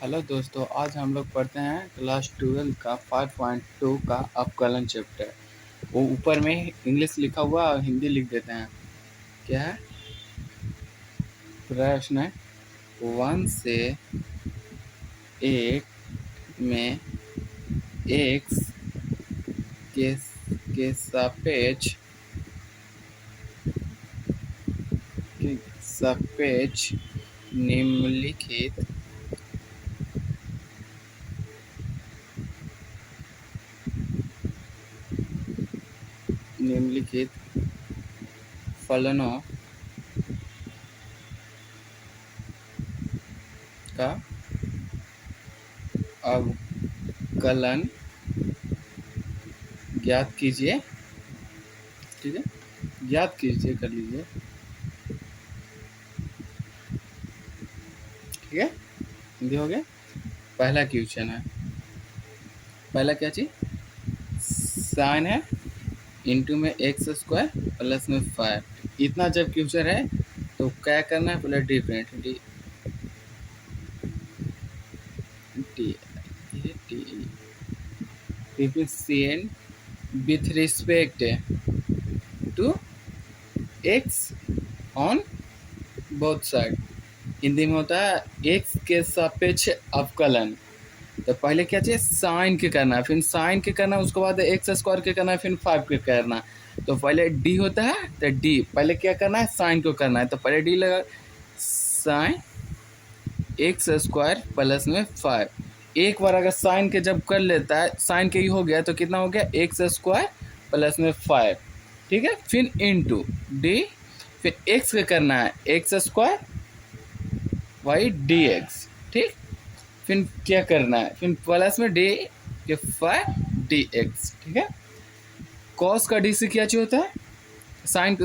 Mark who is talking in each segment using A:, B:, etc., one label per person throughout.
A: Hello दोस्तों, आज हम लोग पढ़ते हैं क्लास 12 का 5.2 का अपकलन चैप्टर। वो ऊपर में इंग्लिश लिखा हुआ और हिंदी लिख देते हैं। क्या है प्रश्न? 1 से 8 में एक्स के सापेक्ष निम्नलिखित फलनों का अवकलन ज्ञात कीजिए। ठीक है, ज्ञात कीजिए कर लीजिए। ठीक है, हिंदी हो गया। पहला क्वेश्चन है, पहला क्या चीज? साइन है इंटू में एक्स स्क्वायर प्लस में 5। इतना जब क्वेश्चन है तो क्या करना है? पहले different D T differentiate with respect to X on both side. Hindi में होता है एक्स के सापेक्ष अवकलन। तो पहले क्या चाहिए? साइन के करना है, फिर साइन के करना, उसके बाद एक्स स्क्वायर के करना है, फिर 5 के करना। तो पहले डी होता है तो डी पहले क्या करना है? साइन को करना है। तो पहले डी लगा साइन एक्स स्क्वायर प्लस में 5। एक बार अगर साइन के जब कर लेता है, साइन के ही हो गया तो कितना हो गया? एक्स स्क्वायर प्लस में 5। ठीक है, फिर इंटू डी, फिर एक्स का करना है X square Y D x. ठीक, फिर क्या करना है? फिर प्लस में डी के 5 डी एक्स। ठीक है, कॉस का डी से क्या चाहिए होता है? साइन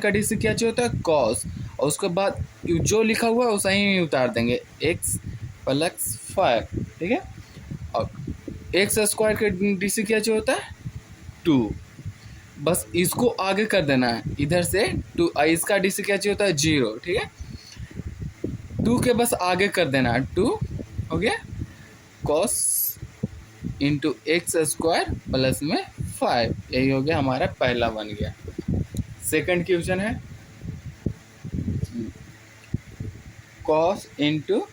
A: का डी से क्या चाहिए होता है? कॉस। और उसके बाद जो लिखा हुआ है वो सही उतार देंगे, एक्स प्लस 5। ठीक है, और एक्स स्क्वायर के डी से क्या चाहिए होता है? 2। बस इसको आगे कर देना है इधर से 2। इसका डी से क्या चाहिए होता है? 0। ठीक है, 2 के बस आगे कर देना है, 2 हो गया cos into X square plus में 5। यही हो गया हमारा, पहला बन गया। सेकंड क्वेश्चन है कॉस इंटू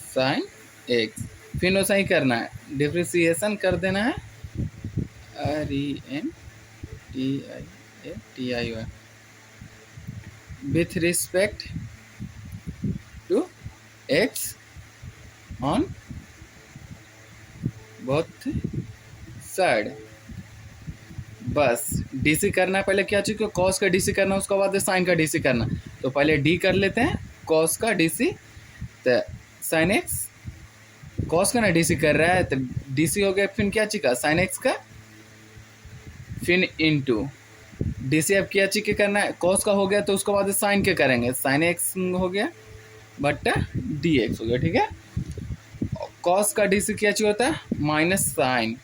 A: साइन एक्स। फिर वैसा ही करना है, डिफ्रेंशिएशन कर देना है, RENTIATION with respect to X on both side. बस डीसी करना है। पहले क्या चाहिए? कॉस का डीसी करना, उसके बाद साइन का डीसी करना। तो पहले डी कर लेते हैं, कॉस का डीसी। तो साइन एक्स, कॉस का ना डीसी कर रहा है तो डीसी हो गया। फिर क्या चाहिए? साइन एक्स का, फिर इंटू डीसी। अब क्या चाहिए करना है? कॉस का हो गया तो उसके बाद साइन के करेंगे, साइन एक्स हो गया बट्टा डी एक्स हो गया। ठीक है, कॉस का डीसी क्या चाहिए होता है? माइनस साइन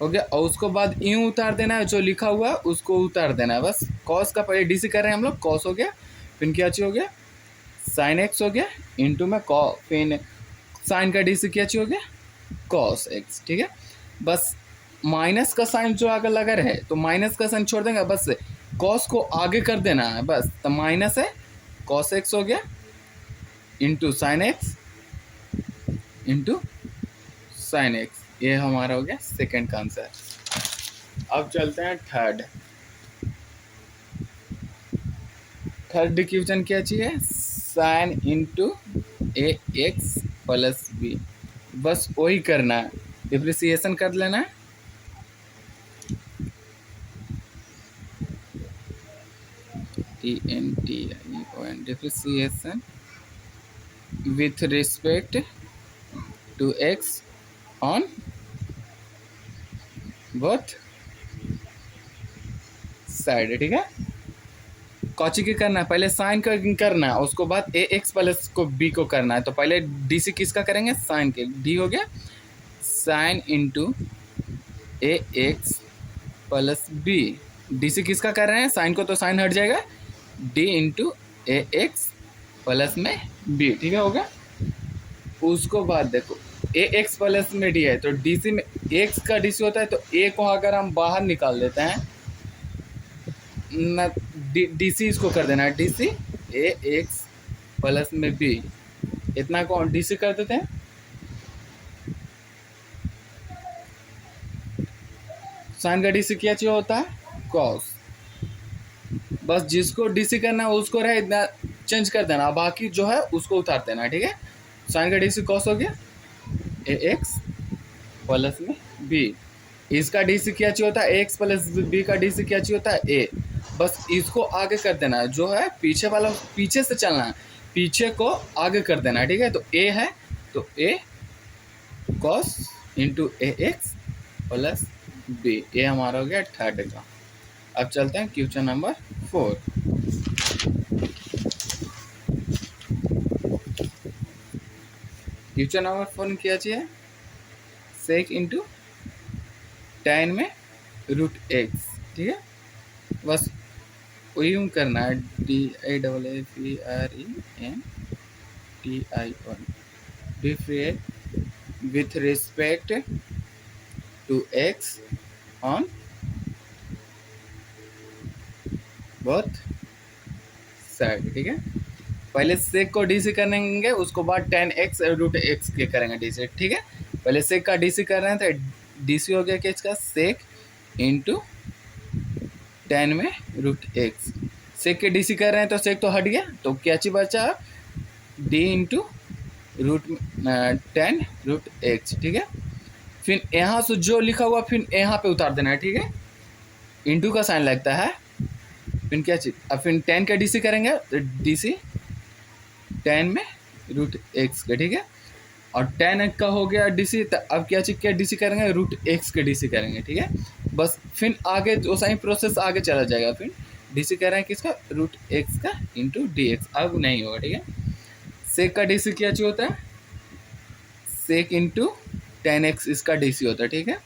A: हो गया। और उसको बाद यूं उतार देना है, जो लिखा हुआ है उसको उतार देना है। बस कॉस का पहले डीसी कर रहे हैं हम लोग, कॉस हो गया, फिर क्या चाहिए हो गया? साइन एक्स हो गया इंटू में फिर साइन का डीसी क्या चाहिए हो गया? Cos x. ठीक है, बस माइनस का साइन जो आगे लगा रहे तो माइनस का साइन छोड़ देंगे, बस कॉस को आगे कर देना है बस। तो माइनस है कॉस एक्स हो गया into sine X into sine x. ये हमारा हो गया सेकंड का आंसर। अब चलते हैं थर्ड क्वेश्चन क्या चाहिए? साइन इंटू ए एक्स प्लस बी। बस वही करना है, डिफ्रेंशिएशन कर लेना है। TNTION differentiation with respect to X on both side. ठीक है, कौची के करना है? पहले साइन का करना है, उसको बाद ए एक्स प्लस को बी को करना है। तो पहले डी सी किसका करेंगे? साइन के। डी हो गया साइन इंटू ए x plus b. D c किसका कर रहे हैं? साइन को, तो साइन हट जाएगा, डी इंटू ए एक्स प्लस में बी, ठीक है, हो गया। उसको बाद देखो ए एक्स प्लस में डी है, तो डी सी में एक्स का डी सी होता है, तो ए को अगर हम बाहर निकाल देते हैं न, डी सी इसको कर देना है, डी सी ए एक्स प्लस में बी, इतना को डी सी कर देते हैं। साइन का डी सी क्या चाहिए होता है, कॉस। बस जिसको डी सी करना है उसको रहे इतना चेंज कर देना, बाकी जो है उसको उतार देना, ठीक है। साइन का डी सी कॉस हो गया, ए एक्स प्लस में बी। इसका डी सी क्या चाहिए होता है, एक्स प्लस बी का डी सी क्या चाहिए होता है, ए। बस इसको आगे कर देना है, जो है पीछे वाला पीछे से चलना है, पीछे को आगे कर देना है, ठीक है। तो ए है, तो ए कॉस इंटू ए एक्स प्लस बी, ये हमारा हो गया थर्ड का। अब चलते हैं क्वेश्चन नंबर 4। क्वेश्चन नंबर 4 में क्या चाहिए, सेक इंटू tan में रूट एक्स, ठीक है। बस यूँ करना है, DIAFERENTI1 different with respect to X on both side, ठीक है। पहले सेक को डी सी करेंगे, उसको बाद tan x रूट एक्स के करेंगे डी सी, ठीक है। पहले सेक का डी सी कर रहे हैं, तो डी सी हो गया क्या इसका, सेक इंटू tan में रूट एक्स। सेक के डी सी कर रहे हैं तो सेक तो हट गया, तो क्या चीज बचा, D into root tan root X, ठीक है। फिर यहाँ से जो लिखा हुआ फिर यहाँ पे उतार देना है, ठीक है। इंटू का साइन लगता है, फिर क्या चीज, अब फिर tan का डी सी करेंगे, तो डी सी tan में रूट एक्स का, ठीक है। और tan का हो गया डी सी, तो अब क्या चीज क्या डी सी करेंगे, रूट एक्स के डी सी करेंगे, ठीक है। बस फिर आगे जो सही प्रोसेस आगे चला जाएगा, फिर डी सी कर रहे हैं किसका, रूट एक्स का इंटू डी एक्स, अब नहीं होगा, ठीक है। सेक का डी सी क्या चीज होता है, सेक इंटू tan एक्स इसका डी सी होता है, ठीक है।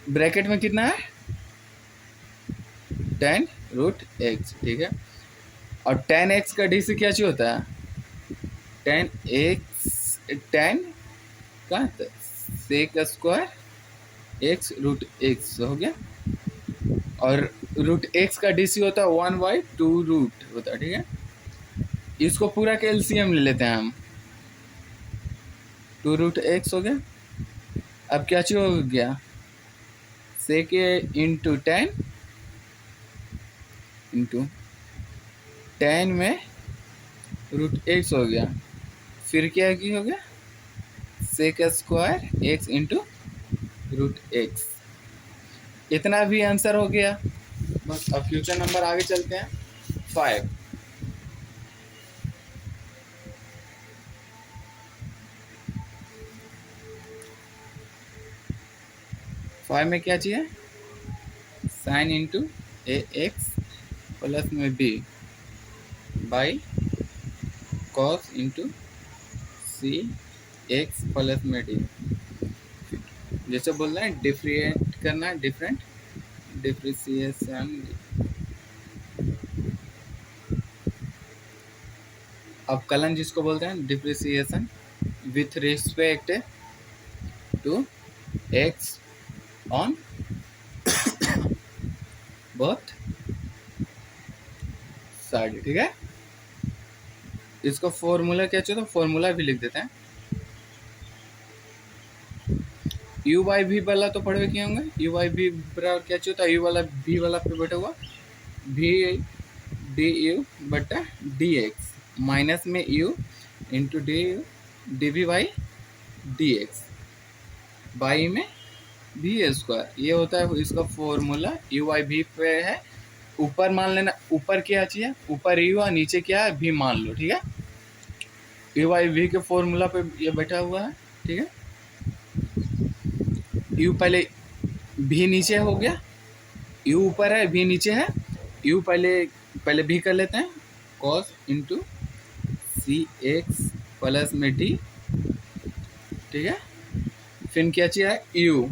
A: ब्रैकेट में कितना है, tan रूट एक्स, ठीक है। और tan एक्स का डी सी क्या चीज होता है, tan का sec square X root X हो गया। और रूट एक्स का डी सी होता है 1/2 रूट होता है, ठीक है। इसको पूरा के एलसीएम ले लेते हैं हम, 2 रूट एक्स हो गया। अब क्या चीज हो गया, सेक इंटू tan में रूट एक्स हो गया। फिर क्या की हो गया, sec square X into root X, इतना भी आंसर हो गया। बस अब फ्यूचर नंबर आगे चलते हैं 5। फाइव में क्या चाहिए, साइन इंटू ए एक्स प्लस में B by cos into C x plus में डी। जैसे बोल रहे हैं डिफरेंट करना है, डिफ्रेंशिएशन। अब कलन जिसको बोलते हैं differentiation with respect to X on both side, ठीक है। इसको फॉर्मूला क्या चाहिए, तो फॉर्मूला भी लिख देते हैं। यू बाई भी वाला तो पढ़े किए होंगे, यू बाई भी बराबर क्या चाहिए होता है, यू वाला भी वाला पे बैठा हुआ भी डी यू बटा डी एक्स माइनस में U into D U D we by D X by में भी स्क्वायर, ये होता है इसका फॉर्मूला। यू बाई भी पे है, ऊपर मान लेना, ऊपर क्या चाहिए, ऊपर यू और नीचे क्या है भी मान लो, ठीक है। यू बाई भी के फॉर्मूला पे ये बैठा हुआ है, ठीक है। यू पहले भी नीचे हो गया, यू ऊपर है भी नीचे है, यू पहले भी कर लेते हैं, कॉस इंटू सी एक्स प्लस में डी, ठीक है। फिर क्या चाहिए यू,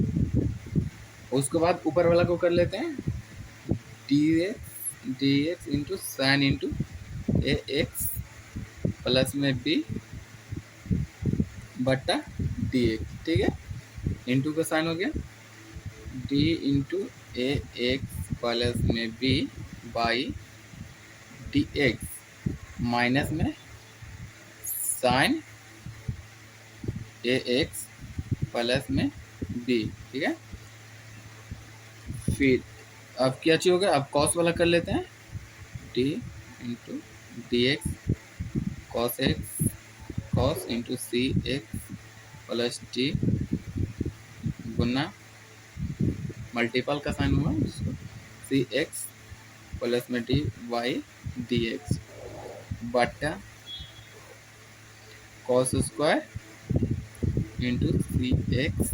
A: उसके बाद ऊपर वाला को कर लेते हैं d x into sine into ए एक्स प्लस में बी बट्टा डी एक्स, ठीक है। इंटू का साइन हो गया, डी इंटू ए एक्स प्लस में B by D x minus में साइन ए एक्स प्लस में बी, ठीक है। फिर अब क्या चाहिए होगा, अब कॉस वाला कर लेते हैं, d into d x cos x cos into सी एक्स प्लस टी गुना मल्टीपल का साइन हुआ सी एक्स प्लस में डी वाई डी एक्स बट्टा कॉस स्क्वायर इंटू सी एक्स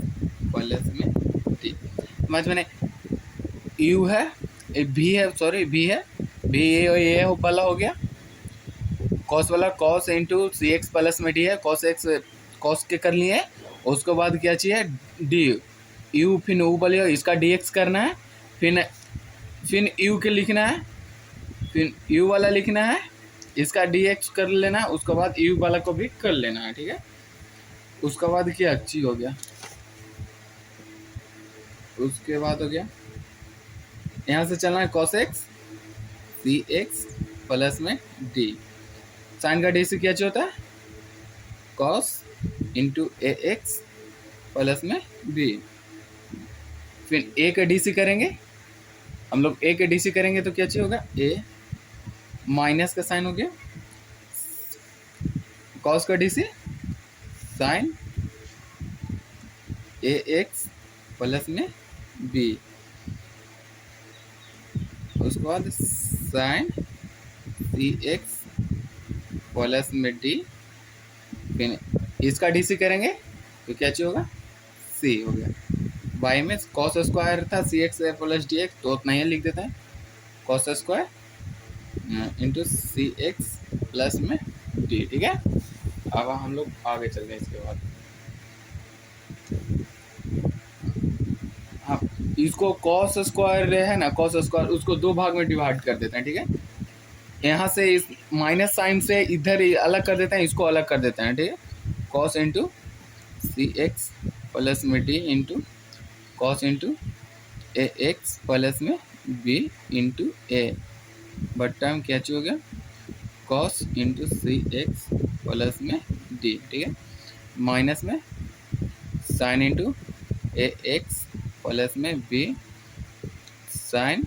A: प्लस में डी। समझ मैंने यू है, भी है, सॉरी भी है, भी ये वाला हो गया, कॉस वाला कॉस इंटू सी एक्स प्लस में डी है, कॉस एक्स कॉस के कर लिए, उसके बाद क्या चाहिए डी यू, फिर यू वाले इसका डी एक्स करना है, फिर यू के लिखना है, फिर यू वाला लिखना है, इसका डी एक्स कर लेना है, उसके बाद यू वाला को भी कर लेना है, ठीक है। उसके बाद क्या अच्छी हो गया, उसके बाद हो गया यहाँ से चलना है कॉस एक्स सी एक्स प्लस में डी, साइन का डी से क्या होता है कॉस इंटू ए एक्स प्लस में बी, फिर ए का डी सी करेंगे हम लोग, ए के डी सी करेंगे तो क्या चाहिए होगा, ए माइनस का साइन हो गया, कॉस का D C sign a x plus में बी, उसके बाद साइन सी एक्स प्लस में डी, फिर इसका डी सी करेंगे तो क्या चाहिए होगा, सी हो गया, वाई में कॉस स्क्वायर था सी एक्स प्लस डी एक्स, तो उतना ही लिख देता है कॉस स्क्वायर इंटू सी एक्स प्लस में डी, ठीक है। अब हम लोग आगे चलते हैं इसके बाद, हाँ इसको कॉस स्क्वायर है ना, कॉस स्क्वायर उसको दो भाग में डिवाइड कर देते हैं, ठीक है। यहाँ से इस माइनस साइन से इधर अलग कर देते हैं, इसको अलग कर देते हैं, ठीक है। कॉस इंटू सी एक्स प्लस में डी इंटू कॉस इंटू ए एक्स प्लस में बी इंटू ए बट्टा में क्या चाहिए हो गया, कॉस इंटू सी एक्स प्लस में डी, ठीक है, माइनस में साइन इंटू ए एक्स प्लस में बी साइन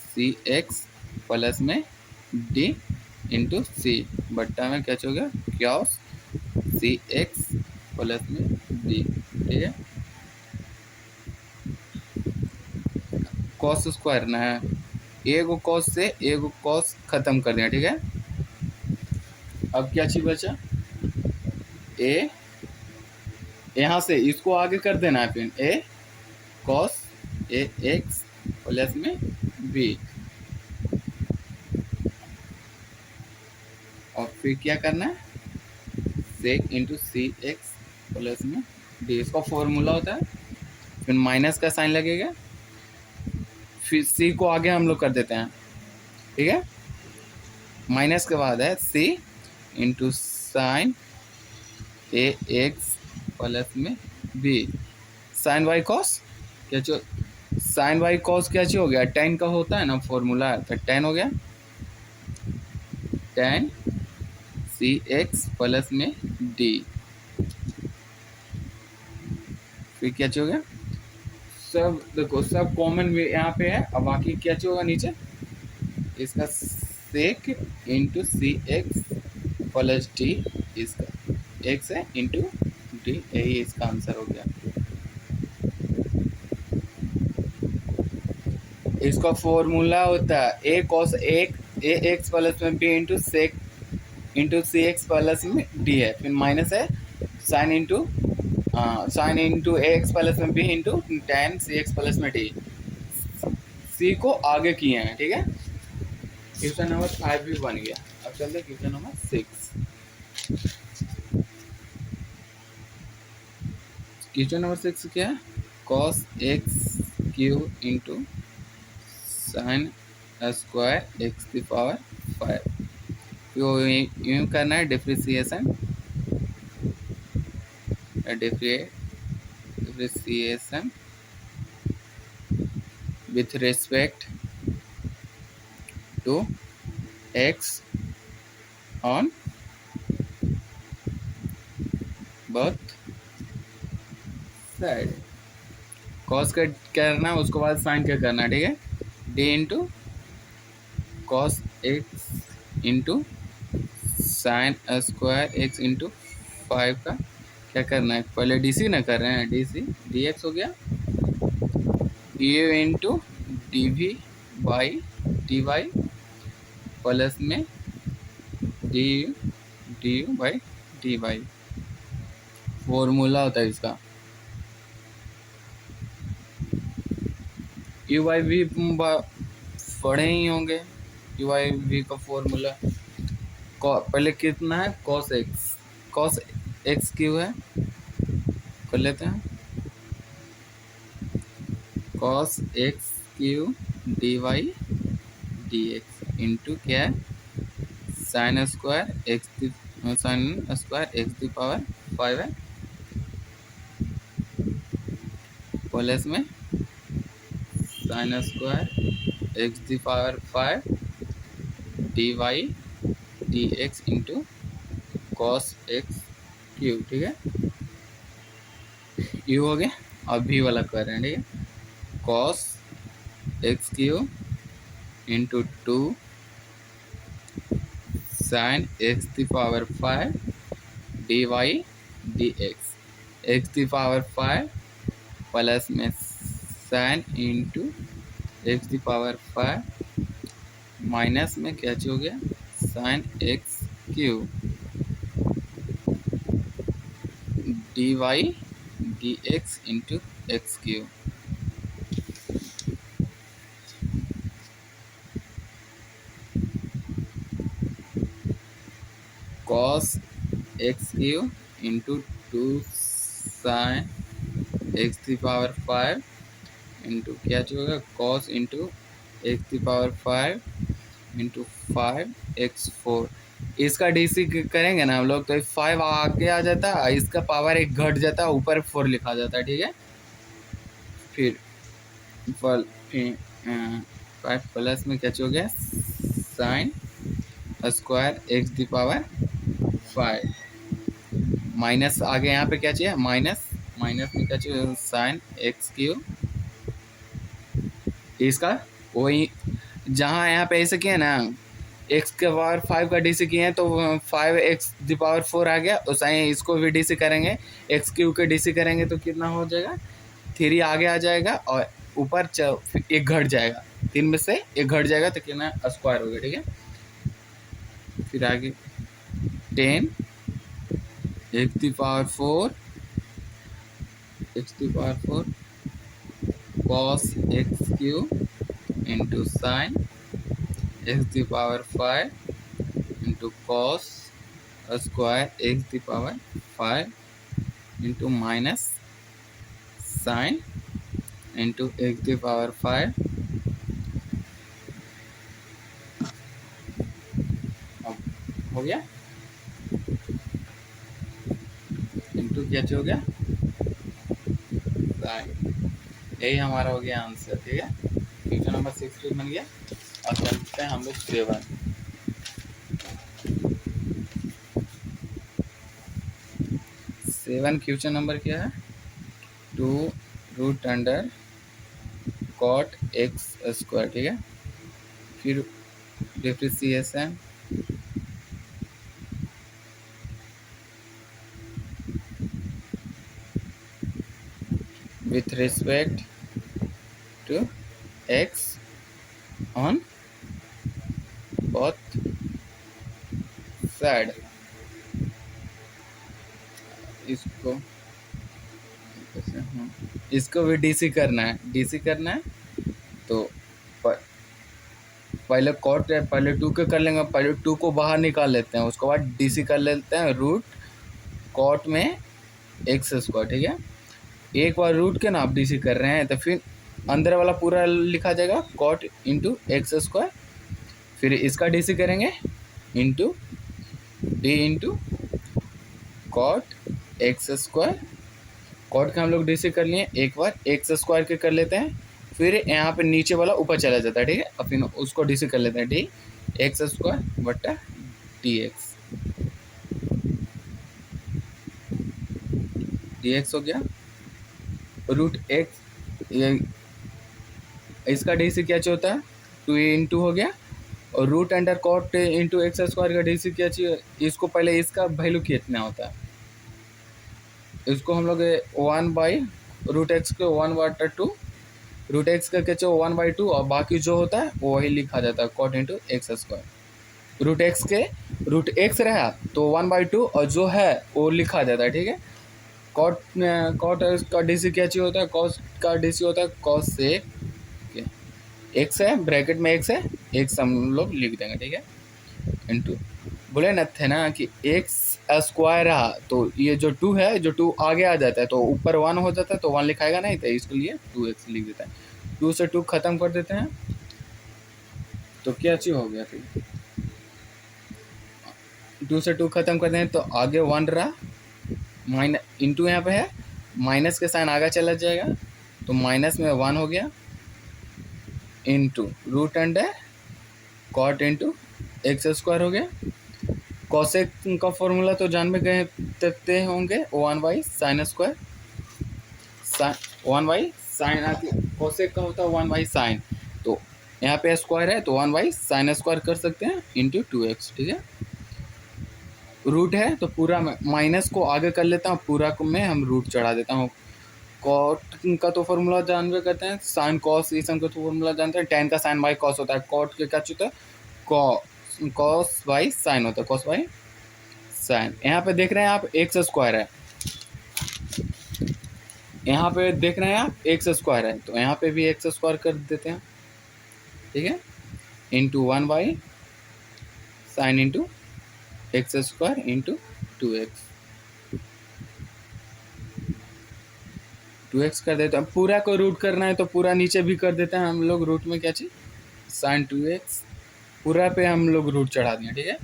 A: सी एक्स प्लस में डी इंटू सी बट्टा में क्या हो गया, क्योस सी एक्स प्लस में डी, ठीक है। कॉस स्क्वायर ना है, एक कॉस से एक कॉस खत्म कर दिया, ठीक है। अब क्या चीज बचा, ए यहाँ से इसको आगे कर देना है, फिर ए कॉस ए एक्स प्लस में बी, और फिर क्या करना है सेक इंटू सी एक्स प्लस में डी, इसका फॉर्मूला होता है, फिर माइनस का साइन लगेगा, फिर सी को आगे हम लोग कर देते हैं, ठीक है। माइनस के बाद है सी into sine a x plus में बी साइन वाई कॉस, क्या चो साइन वाई कॉस क्या चीज हो गया, टेन का होता है ना फॉर्मूला, तो टेन हो गया, टेन सी एक्स प्लस में डी, फिर क्या चाहिए होगा, सब देखो सब कॉमन में यहाँ पे है, अब बाकी क्या चाहिए होगा नीचे, इसका सेक इंटू सी एक्स प्लस डी, इसका एक्स है इंटू डी, यही इसका आंसर हो गया। इसका फॉर्मूला होता है ए कॉस एक ए एक्स प्लस में बी इंटू सेक इंटू सी एक्स प्लस में डी है, फिर माइनस है साइन इंटू ए एक्स प्लस में बी इंटू टेन सी एक्स प्लस में डी, सी को आगे किए हैं, ठीक है। क्वेश्चन नंबर 5 भी बन गया। अब चलते क्वेश्चन नंबर 6। क्वेश्चन नंबर 6 क्या है, cos x Q into sine square X की पावर 5 यूँ करना है differentiation with respect to X on both side. Cos का करना है, उसके बाद साइन का करना है, ठीक है। D into cos x into sine square X into 5 का क्या करना है, पहले डी सी ना कर रहे हैं, डी सी डी एक्स हो गया, u into d we by d y plus में d u by d y formula होता है इसका। यू बाई वी पढ़े ही होंगे, यू बाई वी का फॉर्मूला पहले कितना है, कॉस एक्स क्यू है, कर लेते हैं, cos x Q D Y D x into क्या है, sine square X the power 5 है, प्लस में sine square X the power 5 D Y D x into cos x cube, ठीक है। यू हो गया, अब भी वाला कर रहे हैं, ठीक है। Cos x Q into 2 sine x the power 5 D Y D x the power 5 plus में sine into x the power 5 minus में क्या हो गया, sine x Q D Y D x into x q. Cos x Q into 2 sine x the power 5 into क्या होगा, cos into x the power 5 into 5x4। इसका DC करेंगे ना हम लोग तो 5 आगे आ जाता है, इसका पावर 1 घट जाता है, ऊपर 4 लिखा जाता है, ठीक है। फिर 5 प्लस में क्या हो गया, sign square X the power 5 minus आगे यहाँ पे क्या चाहिए, माइनस में क्या चाहिए, साइन एक्स क्यू, इसका वही जहाँ यहाँ पे ऐसे किया ना, एक्स के पावर 5 का डीसी किए हैं तो 5x दी पावर 4 आ गया, उस इसको भी डीसी करेंगे, एक्स क्यू के डीसी करेंगे तो कितना हो जाएगा, 3 आगे आ जाएगा और ऊपर एक घट जाएगा, 3 में से एक घट जाएगा तो कितना स्क्वायर हो गया, ठीक है। फिर आगे 10 x the power 4 cos x Q into sign x the power 5 into cos square X the power 5 into minus sign into x the power 5 हो गया, इंटू क्या हो गया, साइन। यही हमारा हो गया आंसर, ठीक है। क्वेश्चन नंबर 6 बन गया। और चलते हैं हम लोग 7 क्वेश्चन नंबर क्या है, 2 root under cot X square, ठीक है। फिर differentiation with respect to x on both side। इसको भी डीसी करना है तो पहले कॉट पहले 2 के कर लेंगे, पहले 2 को बाहर निकाल लेते हैं, उसके बाद डीसी कर लेते हैं रूट कॉट में एक्स स्क्वायर, ठीक है। एक बार रूट के ना आप डीसी कर रहे हैं तो फिर अंदर वाला पूरा लिखा जाएगा कॉट इंटू एक्स स्क्वायर, फिर इसका डीसी करेंगे into D into cot X square. Cot का हम लोग डी से कर लिए, एक बार एक्स स्क्वायर के कर लेते हैं, फिर यहाँ पे नीचे वाला ऊपर चला जाता है, ठीक है। अब फिर उसको डी से कर लेते हैं, डी एक्स स्क्वायर बट्टा डी एक्स, डी एक्स हो गया। रूट एक्स, ये इसका डी से क्या चाहिए होता है, 2 हो गया। और root under cot into X square का डी से क्या चाहिए, इसको पहले इसका वैल्यू कितना होता है, इसको हम लोग 1/√x के 1/2, रूट एक्स का क्या चाहिए 1/2, और बाकी जो होता है वो वही लिखा जाता है cot into X square. Root X के रूट एक्स रहा तो 1/2 और जो है वो लिखा जाता है, ठीक है। कॉट कॉट का डी सी क्या चाहिए होता है, कॉस का डी सी होता है कॉस से एक्स है, ब्रैकेट में एक्स है, एक्स हम लोग लिख देंगे, ठीक है। इंटू बोले न थे ना कि एक्स स्क्वायर रहा तो ये जो 2 है, जो 2 आगे आ जाता है तो ऊपर 1 हो जाता है, तो 1 लिखाएगा नहीं, तो इसके लिए 2x लिख देता है। 2 से 2 खत्म कर देते हैं, तो क्या चीज हो गया फिर, 2 से 2 खत्म करते हैं तो आगे 1 रहा, माइनस इंटू यहाँ पे है, माइनस के साइन आगे चला जाएगा, तो माइनस में 1 हो गया, into root under cot into X square हो गया। कॉसेक का फॉर्मूला तो जान में गए देते होंगे, 1/sin स्क्वायर, 1/sin आती, कॉसेक का होता है 1/sin, तो यहाँ पे स्क्वायर है तो 1/sin स्क्वायर कर सकते हैं इंटू 2x, ठीक है। रूट है तो पूरा माइनस को आगे कर लेता हूँ, पूरा को मैं हम रूट चढ़ा देता हूँ। कॉट का तो फॉर्मूला जानवे करते हैं, साइन कॉस ये सब का तो फॉर्मूला जानते हैं, tan का साइन बाई कॉस होता है, कॉट के क्या होता है कॉस बाई साइन होता है, कॉस बाई साइन। यहाँ पे देख रहे हैं आप एक्स स्क्वायर है, यहाँ पे देख रहे हैं आप एक्स स्क्वायर है, तो यहाँ पे भी एक्स स्क्वायर कर देते हैं, ठीक है। Into 1/sin into X square into 2x, 2x कर देते हैं। पूरा को रूट करना है तो पूरा नीचे भी कर देते हैं हम लोग, रूट में क्या चाहिए sin 2x, पूरा पे हम लोग रूट चढ़ा दिए, ठीक है।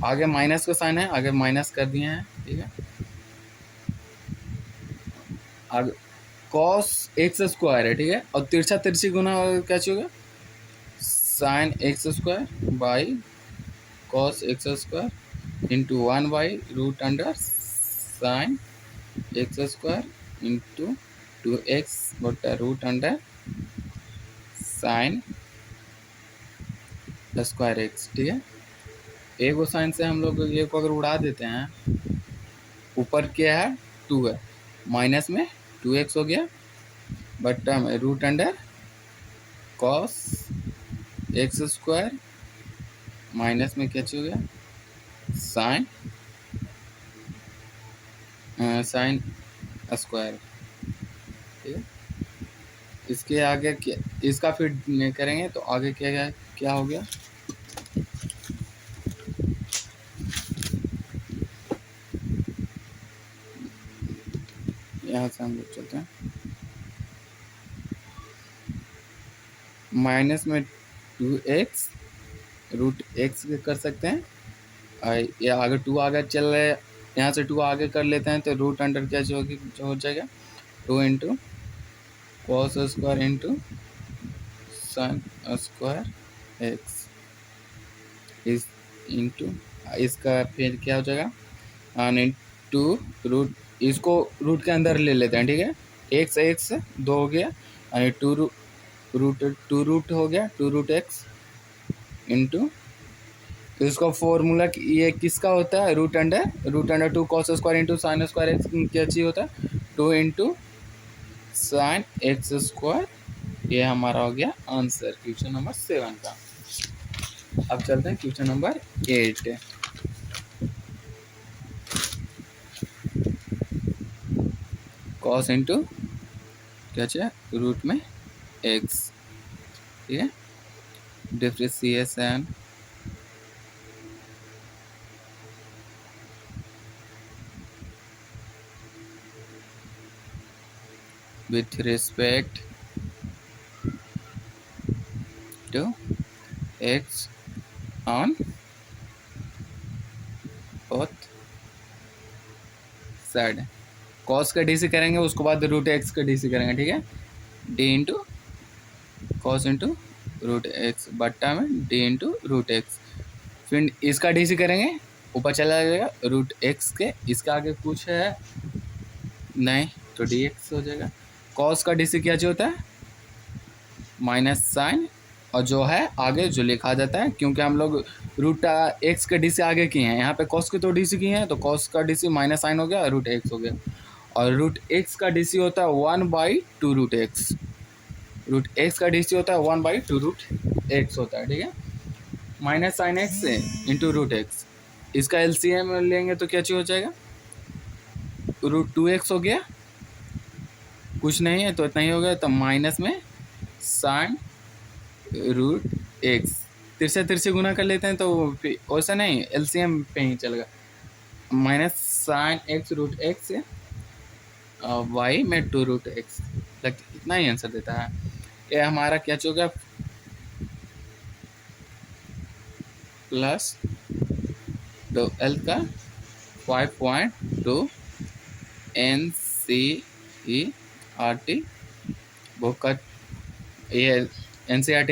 A: आगे माइनस का साइन है, आगे माइनस कर दिए हैं, ठीक है। आगे कॉस एक्स स्क्वायर है, ठीक है, और तिरछा तिरछी गुना क्या चाहिए sine x square by cos x square into 1/रूट under sine x square into 2x बटा root under sine square x, ठीक है। एक वो साइन से हम लोग ये को अगर उड़ा देते हैं, ऊपर क्या है 2 है, माइनस में 2x हो गया, बट्टा में root under cos x square, minus में क्या हो गया साइन साइन स्क्वायर, ठीक है। इसके आगे क्या, इसका फिर करेंगे तो आगे क्या क्या हो गया, यहाँ से हम लोग चलते हैं, माइनस में 2x रूट एक्स कर सकते हैं, और ये आगे 2 आगे चल रहे, यहाँ से 2 आगे कर लेते हैं तो रूट अंडर क्या जो हो जाएगा 2 into cos square into sine square x, इस इंटू इसका फिर क्या हो जाएगा इंटू रूट, इसको रूट के अंदर ले लेते हैं, ठीक है। एक्स एक्स 2 हो गया, और 2 रूट हो गया 2√x इंटू, इसका फॉर्मूला ये किसका होता है root under 2 cos square into sine square X क्या चीज होता है 2 इंटू साइन एक्स स्क्वायर। ये हमारा हो गया आंसर क्वेश्चन नंबर 7 का। अब चलते हैं क्वेश्चन नंबर 8। कॉस इंटू क्या चाहिए रूट में एक्स, ठीक है। Differentiation with respect to x on both side. Cos का डी सी करेंगे, उसके बाद रूट एक्स का डी सी करेंगे, ठीक है। D into cos into root X बट्टा में डी इंटू रूट एक्स। फिर इसका डी सी करेंगे, ऊपर चला जाएगा रूट एक्स के, इसका आगे कुछ है नहीं तो डी एक्स हो जाएगा। कॉस का डी सी क्या जो होता है माइनस साइन, और जो है आगे जो लिखा जाता है, क्योंकि हम लोग रूट एक्स के डी सी आगे किए हैं, यहाँ पे कॉस के तो डी सी किए हैं, तो कॉस का डी सी माइनस साइन हो गया, रूट एक्स हो गया। और रूट एक्स का डी सी होता है 1/2 रूट एक्स। रूट एक्स का डी सी होता है 1/2 रूट एक्स होता है, ठीक है। Minus sine X into root X, इसका एलसीएम लेंगे तो क्या चीज़ हो जाएगा, रूट 2x हो गया, कुछ नहीं है तो इतना ही हो गया, तो माइनस में साइन रूट एक्स, तिरछे तिरछे गुना कर लेते हैं तो वैसा नहीं, एलसीएम पे ही चलेगा। Minus sine X root X Y में 2 रूट एक्स, इतना ही आंसर देता है। ये हमारा क्या हो गया, प्लस तो एल का 5.2 NCERT बुक का, ये NCERT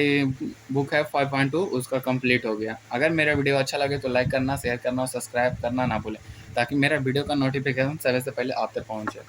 A: बुक है 5.2, उसका कंप्लीट हो गया। अगर मेरा वीडियो अच्छा लगे तो लाइक करना, शेयर करना और सब्सक्राइब करना ना भूलें, ताकि मेरा वीडियो का नोटिफिकेशन समय से पहले आप तक पहुंचे।